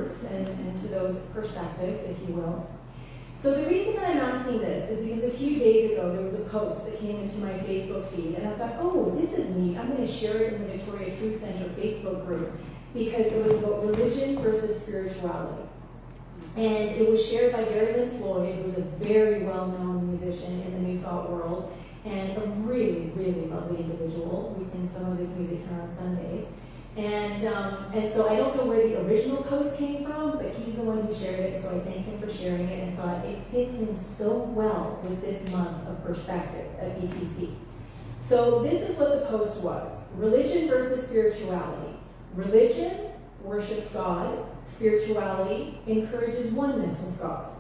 words and to those perspectives, if you will. So the reason that I'm asking this is because a few days ago there was a post that came into my Facebook feed, and I thought, oh, this is neat. I'm going to share it in the Victoria Truth Center Facebook group because it was about religion versus spirituality. And it was shared by Gary Lynn Floyd, who is a very well-known musician in the New Thought world, and a really, really lovely individual. We sing some of his music here on Sundays. And so I don't know where the original post came from, but he's the one who shared it, so I thanked him for sharing it and thought it fits in so well with this month of perspective at BTC. So this is what the post was. Religion versus spirituality. Religion worships God. Spirituality encourages oneness with God.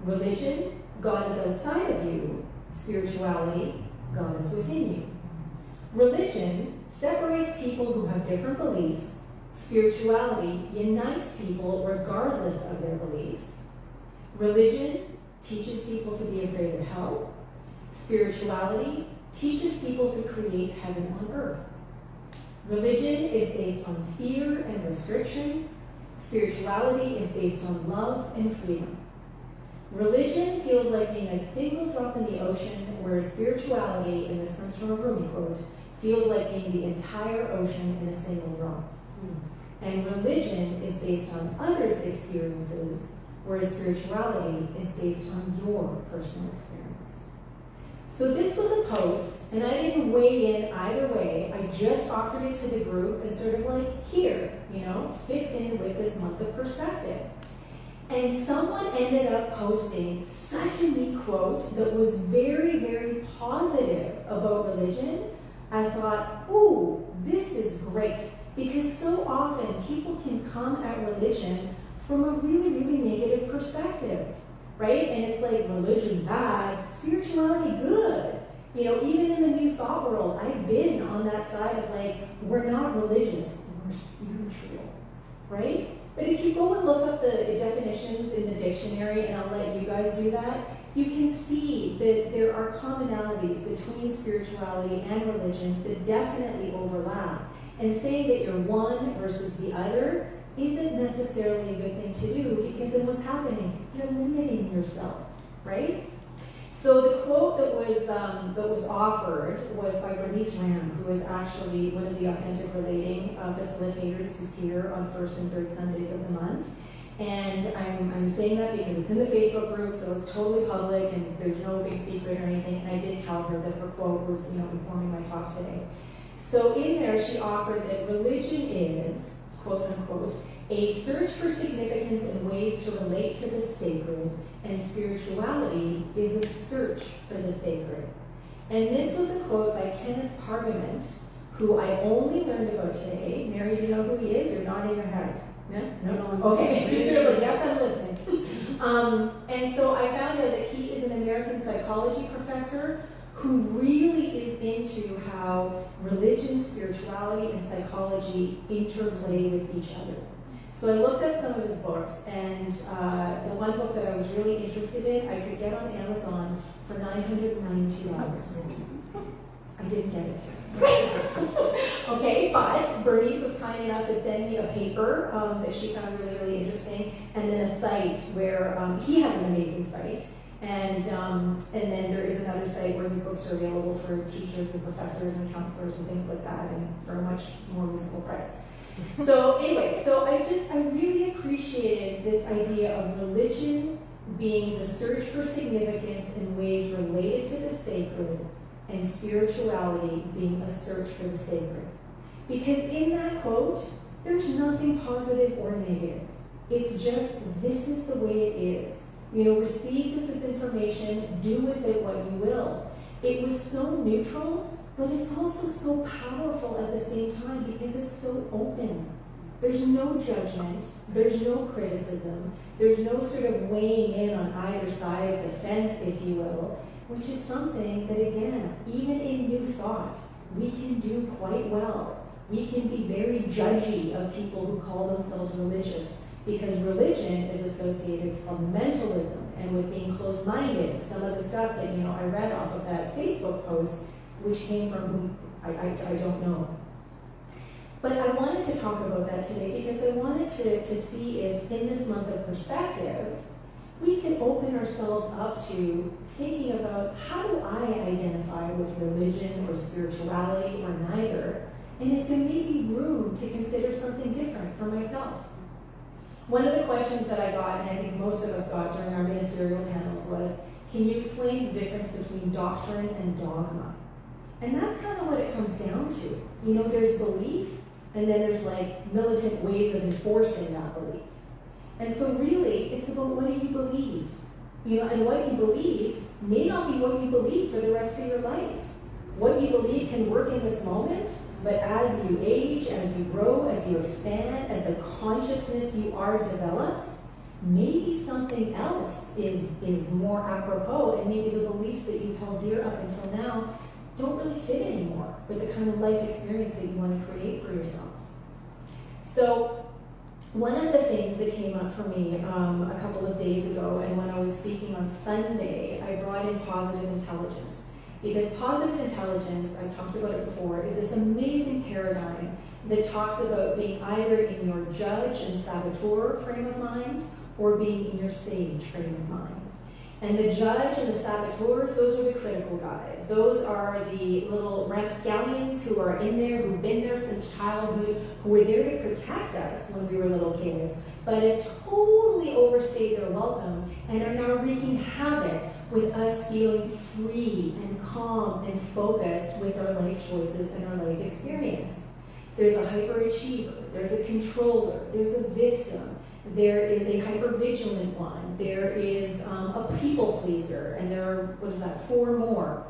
Religion, God is outside of you. Spirituality, God is within you. Religion separates people who have different beliefs. Spirituality unites people regardless of their beliefs. Religion teaches people to be afraid of hell. Spirituality teaches people to create heaven on earth. Religion is based on fear and restriction. Spirituality is based on love and freedom. Religion feels like being a single drop in the ocean, whereas spirituality, and this comes from a Rumi quote, feels like being the entire ocean in a single drop. And religion is based on others' experiences, whereas spirituality is based on your personal experience. So this was a post, and I didn't weigh in either way. I just offered it to the group as sort of like, here, fits in with this month of perspective. And someone ended up posting such a neat quote that was very, very positive about religion. I thought, ooh, this is great. Because so often people can come at religion from a really, really negative perspective, right? And it's like religion bad, spirituality good. Even in the New Thought world, I've been on that side of like, we're not religious, we're spiritual, right? But if you go and look up the definitions in the dictionary, and I'll let you guys do that, you can see that there are commonalities between spirituality and religion that definitely overlap. And saying that you're one versus the other isn't necessarily a good thing to do, because then what's happening? You're limiting yourself, right? So the quote that was offered was by Bernice Ram, who is actually one of the Authentic Relating facilitators who's here on first and third Sundays of the month. And I'm saying that because it's in the Facebook group, so it's totally public and there's no big secret or anything. And I did tell her that her quote was, informing my talk today. So in there, she offered that religion is, quote unquote, a search for significance and ways to relate to the sacred, and spirituality is a search for the sacred. And this was a quote by Kenneth Pargament, who I only learned about today. Mary, do you know who he is? You're nodding your head. No? Okay, just sort of like, yes, I'm listening. And so I found out that he is an American psychology professor who really is into how religion, spirituality, and psychology interplay with each other. So I looked up some of his books, and the one book that I was really interested in, I could get on Amazon for $992. I didn't get it. Okay, but Bernice was kind enough to send me a paper that she found really, really interesting, and then a site where he has an amazing site. And then there is another site where his books are available for teachers and professors and counselors and things like that, and for a much more reasonable price. So anyway, I really appreciated this idea of religion being the search for significance in ways related to the sacred, and spirituality being a search for the sacred. Because in that quote, there's nothing positive or negative. It's just, this is the way it is. Receive this as information, do with it what you will. It was so neutral, but it's also so powerful at the same time because it's so open. There's no judgment, there's no criticism, there's no sort of weighing in on either side of the fence, if you will, which is something that, again, even in New Thought, we can do quite well. We can be very judgy of people who call themselves religious, because religion is associated with fundamentalism and with being closed-minded. Some of the stuff that I read off of that Facebook post, which came from whom I don't know. But I wanted to talk about that today because I wanted to see if in this month of perspective, we can open ourselves up to thinking about how do I identify with religion or spirituality or neither, and is there maybe room to consider something different for myself? One of the questions that I got, and I think most of us got during our ministerial panels, was, can you explain the difference between doctrine and dogma? And that's kind of what it comes down to. You know, there's belief, and then there's like militant ways of enforcing that belief. And so really, it's about what do you believe? You know, and what you believe may not be what you believe for the rest of your life. What you believe can work in this moment, but as you age, as you grow, as you expand, as the consciousness you are develops, maybe something else is more apropos, and maybe the beliefs that you've held dear up until now don't really fit anymore with the kind of life experience that you want to create for yourself. So one of the things that came up for me a couple of days ago, and when I was speaking on Sunday, I brought in positive intelligence. Because positive intelligence, I talked about it before, is this amazing paradigm that talks about being either in your judge and saboteur frame of mind or being in your sage frame of mind. And the judge and the saboteurs, those are the critical guys. Those are the little rapscallions who are in there, who've been there since childhood, who were there to protect us when we were little kids, but have totally overstayed their welcome and are now wreaking havoc with us feeling free and calm and focused with our life choices and our life experience. There's a hyperachiever, there's a controller, there's a victim, there is a hypervigilant one, there is a people pleaser, and there are, 4 more.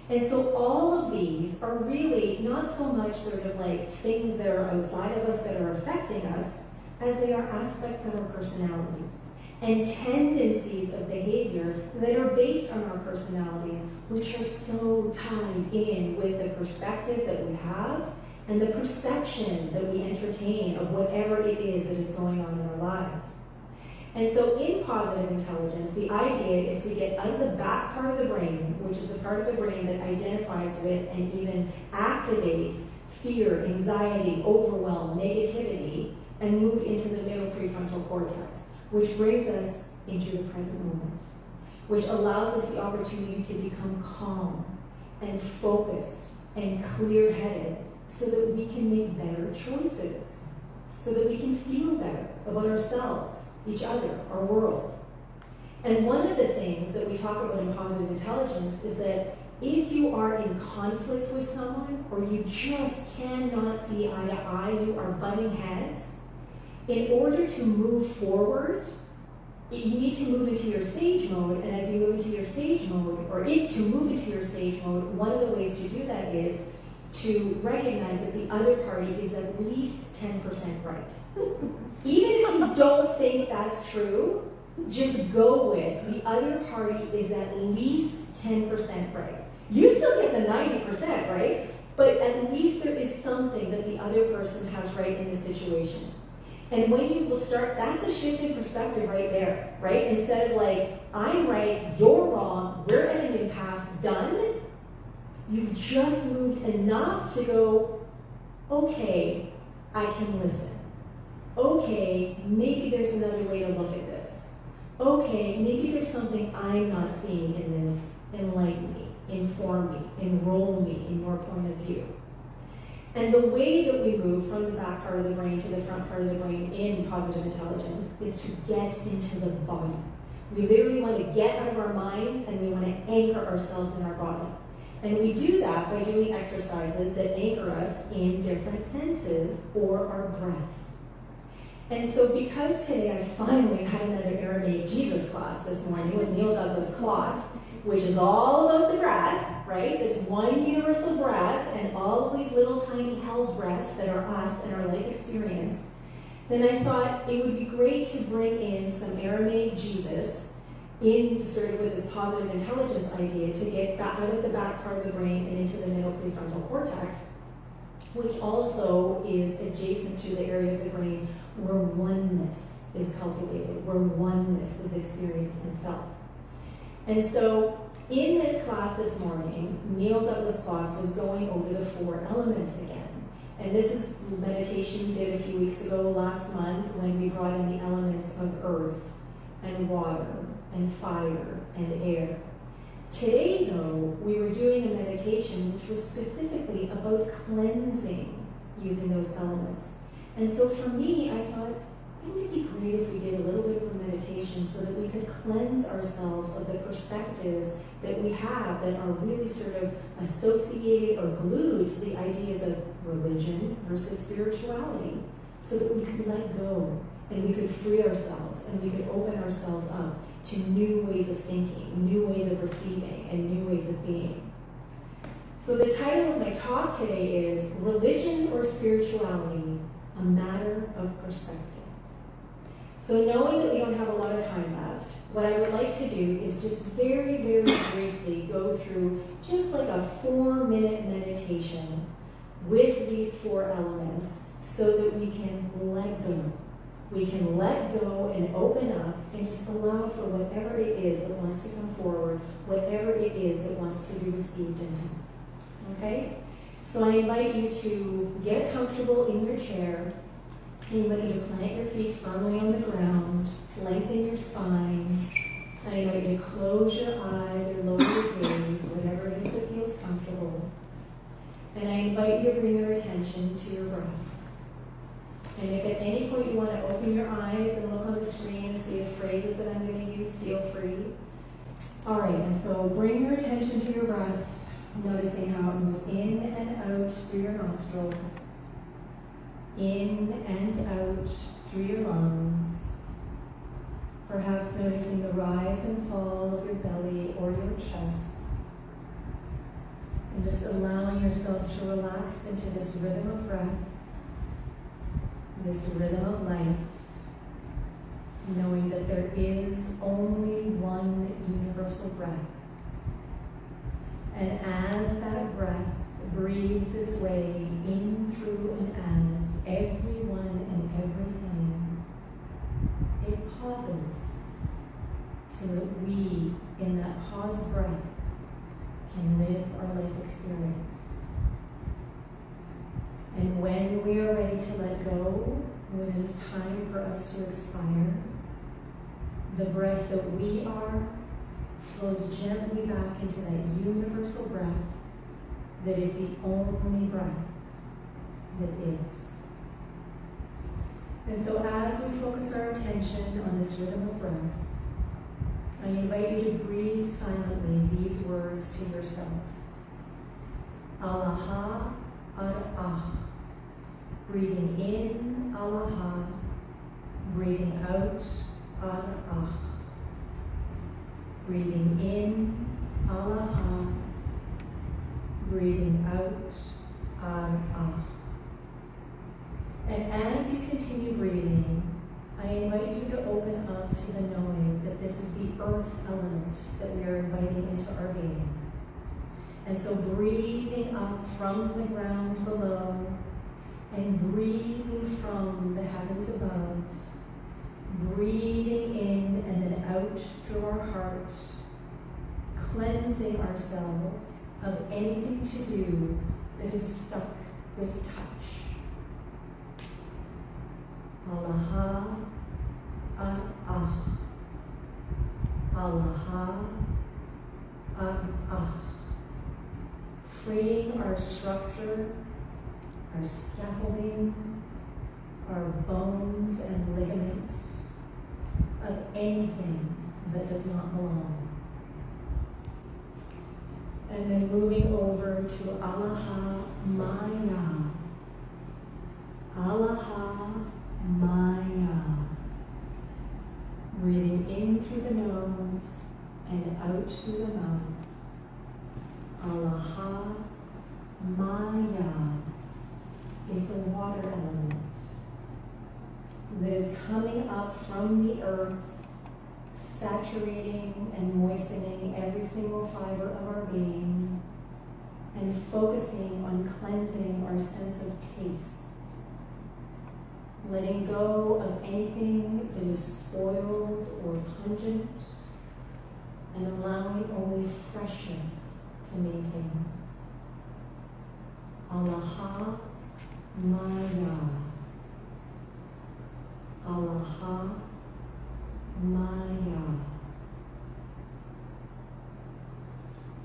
And so all of these are really not so much sort of like things that are outside of us that are affecting us, as they are aspects of our personalities and tendencies of behavior that are based on our personalities, which are so tied in with the perspective that we have and the perception that we entertain of whatever it is that is going on in our lives. And so in positive intelligence, the idea is to get out of the back part of the brain, which is the part of the brain that identifies with and even activates fear, anxiety, overwhelm, negativity, and move into the middle prefrontal cortex, which brings us into the present moment, which allows us the opportunity to become calm and focused and clear-headed so that we can make better choices, so that we can feel better about ourselves, each other, our world. And one of the things that we talk about in positive intelligence is that if you are in conflict with someone, or you just cannot see eye to eye, you are butting heads, in order to move forward, you need to move into your sage mode, and as you move into your sage mode, to move into your sage mode, one of the ways to do that is to recognize that the other party is at least 10% right. Even if you don't think that's true, just go with the other party is at least 10% right. You still get the 90%, right? But at least there is something that the other person has right in the situation. And when you will start, that's a shift in perspective right there, right? Instead of like, I'm right, you're wrong, we're at an impasse, done. You've just moved enough to go, okay, I can listen. Okay, maybe there's another way to look at this. Okay, maybe there's something I'm not seeing in this. Enlighten me, inform me, enroll me in your point of view. And the way that we move from the back part of the brain to the front part of the brain in positive intelligence is to get into the body. We literally want to get out of our minds and we want to anchor ourselves in our body. And we do that by doing exercises that anchor us in different senses or our breath. And so because today I finally had another Aramaic Jesus class this morning with Neil Douglas Klotz, which is all about the breath, right? This one universal breath and all of these little tiny held breaths that are us and our life experience, then I thought it would be great to bring in some Aramaic Jesus in sort of with this positive intelligence idea to get out of the back part of the brain and into the middle prefrontal cortex, which also is adjacent to the area of the brain where oneness is cultivated, where oneness is experienced and felt. And so in this class this morning, Neil Douglas Klotz was going over the 4 elements again. And this is the meditation we did a few weeks ago, last month, when we brought in the elements of earth and water and fire and air. Today, though, we were doing a meditation which was specifically about cleansing using those elements. And so for me, I thought, wouldn't it be great if we did a little bit of a meditation so that we could cleanse ourselves of the perspectives that we have that are really sort of associated or glued to the ideas of religion versus spirituality, so that we could let go and we could free ourselves and we could open ourselves up to new ways of thinking, new ways of receiving, and new ways of being. So the title of my talk today is Religion or Spirituality, a Matter of Perspective. So knowing that we don't have a lot of time left, what I would like to do is just very, very briefly go through just like a 4-minute meditation with these 4 elements so that we can let go. We can let go and open up and just allow for whatever it is that wants to come forward, whatever it is that wants to be received in Him. Okay? So I invite you to get comfortable in your chair. I invite you to plant your feet firmly on the ground, lengthen your spine. I invite you to close your eyes or lower your gaze, whatever it is that feels comfortable. And I invite you to bring your attention to your breath. And if at any point you want to open your eyes and look on the screen and see the phrases that I'm going to use, feel free. All right, and so bring your attention to your breath, noticing how it moves in and out through your nostrils, in and out through your lungs, perhaps noticing the rise and fall of your belly or your chest, and just allowing yourself to relax into this rhythm of breath, this rhythm of life, knowing that there is only one universal breath. And as that breath breathes its way in, through, and as everyone and everything, it pauses so that we, in that paused breath, can live our life experience. And when we are ready to let go, when it is time for us to expire, the breath that we are flows gently back into that universal breath that is the only breath that is. And so as we focus our attention on this rhythm of breath, I invite you to breathe silently these words to yourself. Alaha, Ar-ah. Breathing in, Alaha. Breathing out, Ar-ah. Breathing in, Alaha. Breathing out, Ar-ah. And as you continue breathing, I invite you to open up to the knowing that this is the earth element that we are inviting into our being. And so breathing up from the ground below and breathing from the heavens above, breathing in and then out through our heart, cleansing ourselves of anything to do that is stuck with touch. Alaha, ah. Alaha, ah. Freeing our structure, our scaffolding, our bones and ligaments of anything that does not belong. And then moving over to Alaha Maya. Alaha Maya. Breathing in through the nose and out through the mouth. Alaha Maya is the water element that is coming up from the earth, saturating and moistening every single fiber of our being, and focusing on cleansing our sense of taste. Letting go of anything that is spoiled or pungent, and allowing only freshness to maintain. Alaha Maya. Alaha, Maya.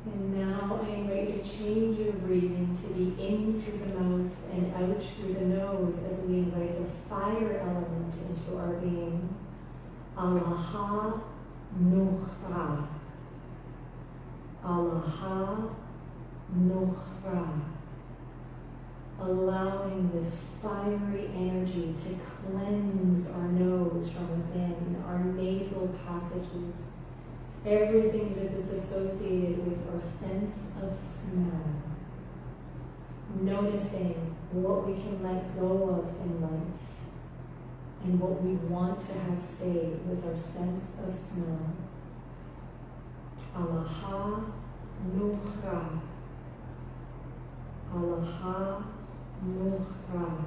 And now I invite you to change your breathing to be in through the mouth and out through the nose as we invite the fire element into our being. Alaha, Nukhra. Alaha, Nukhra. Allowing this fiery energy to cleanse our nose from within, our nasal passages, everything that is associated with our sense of smell. Noticing what we can let go of in life and what we want to have stay with our sense of smell. Alaha Nukhra. Alaha Nukhra.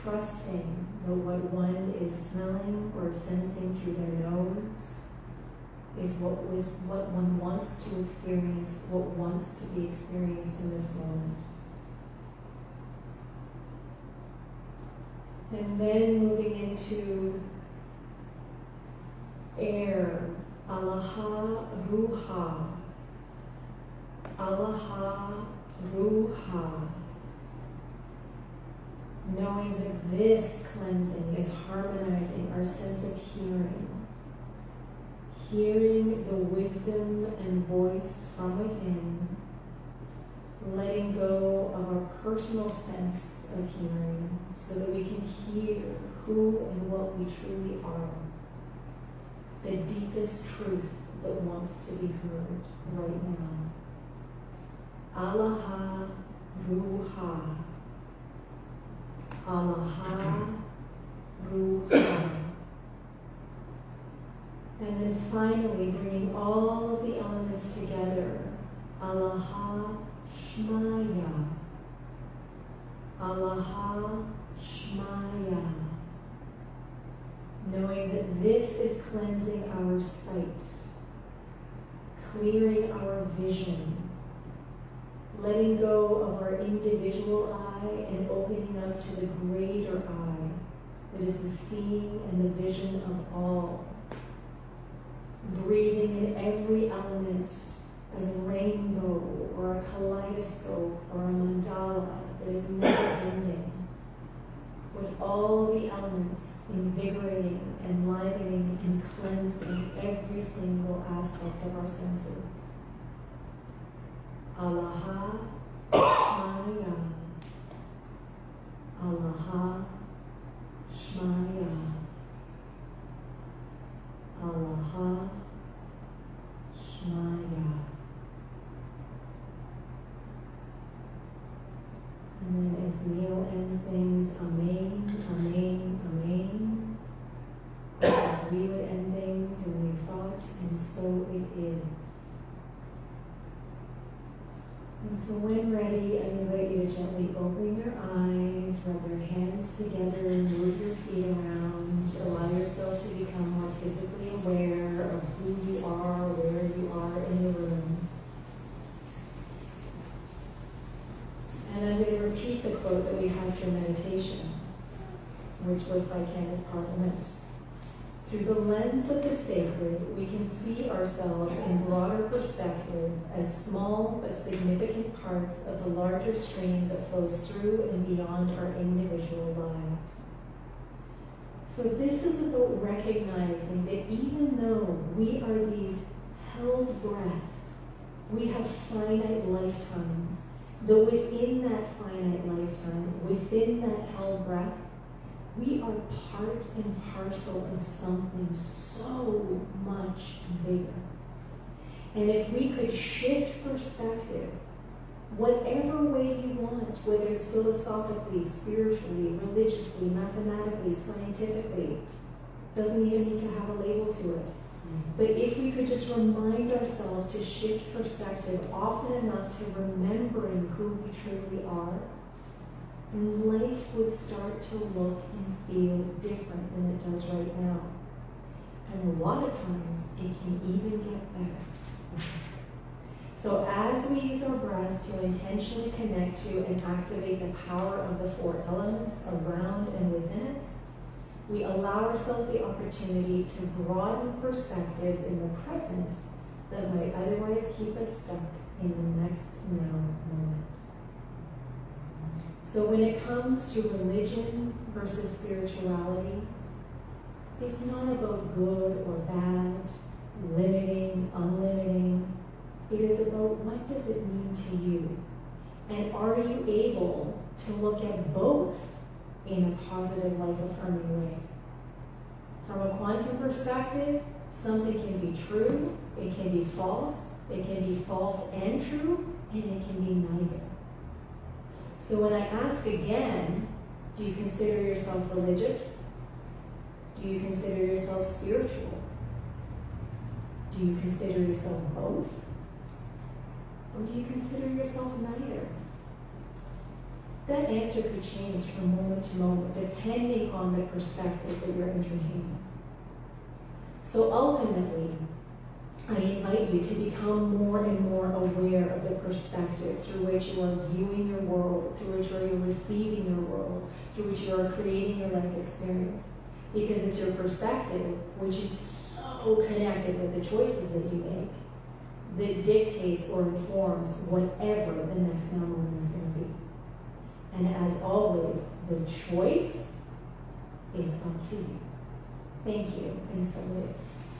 Trusting that what one is smelling or sensing through their nose is what one wants to experience, what wants to be experienced in this moment. And then moving into air, Alaha Ruha. Alaha Ruha. Knowing that this cleansing is harmonizing our sense of hearing. Hearing the wisdom and voice from within. Letting go of our personal sense of hearing so that we can hear who and what we truly are. The deepest truth that wants to be heard right now. Alaha Ruha. Alaha Ruha. And then finally bringing all of the elements together. Alaha Shmaya. Alaha Shmaya. Knowing that this is cleansing our sight, clearing our vision, letting go of our individual eye and opening up to the greater eye that is the seeing and the vision of all. Breathing in every element as a rainbow or a kaleidoscope or a mandala that is never ending, with all the elements invigorating, enlivening, and cleansing every single aspect of our senses. Alaha Shmaya. Alaha Shmaya. Alaha Shmaya. And then as Neil ends things, Amen, Amen, Amen. As we would end things, and we thought, and so it is. And so when ready, I invite you to gently open your eyes, rub your hands together, move your feet around, allow yourself to become more physically aware of who you are, where you are in the room. And I'm going to repeat the quote that we had for meditation, which was by Kenneth Parliament. Through the lens of the sacred, we can see ourselves in broader perspective as small but significant parts of the larger stream that flows through and beyond our individual lives. So this is about recognizing that even though we are these held breaths, we have finite lifetimes, though within that finite lifetime, within that held breath, we are part and parcel of something so much bigger. And if we could shift perspective, whatever way you want, whether it's philosophically, spiritually, religiously, mathematically, scientifically, doesn't even need to have a label to it. But if we could just remind ourselves to shift perspective often enough to remembering who we truly are, and life would start to look and feel different than it does right now. And a lot of times, it can even get better. So as we use our breath to intentionally connect to and activate the power of the 4 elements around and within us, we allow ourselves the opportunity to broaden perspectives in the present that might otherwise keep us stuck in the next now moment. So when it comes to religion versus spirituality, it's not about good or bad, limiting, unlimiting. It is about what does it mean to you? And are you able to look at both in a positive, life-affirming way? From a quantum perspective, something can be true, it can be false and true, and it can be neither. So when I ask again, do you consider yourself religious? Do you consider yourself spiritual? Do you consider yourself both? Or do you consider yourself neither? That answer could change from moment to moment, depending on the perspective that you're entertaining. So ultimately, I invite you to become more and more aware of the perspective through which you are viewing your world, through which you are receiving your world, through which you are creating your life experience. Because it's your perspective, which is so connected with the choices that you make, that dictates or informs whatever the next now moment is going to be. And as always, the choice is up to you. Thank you, and so it is.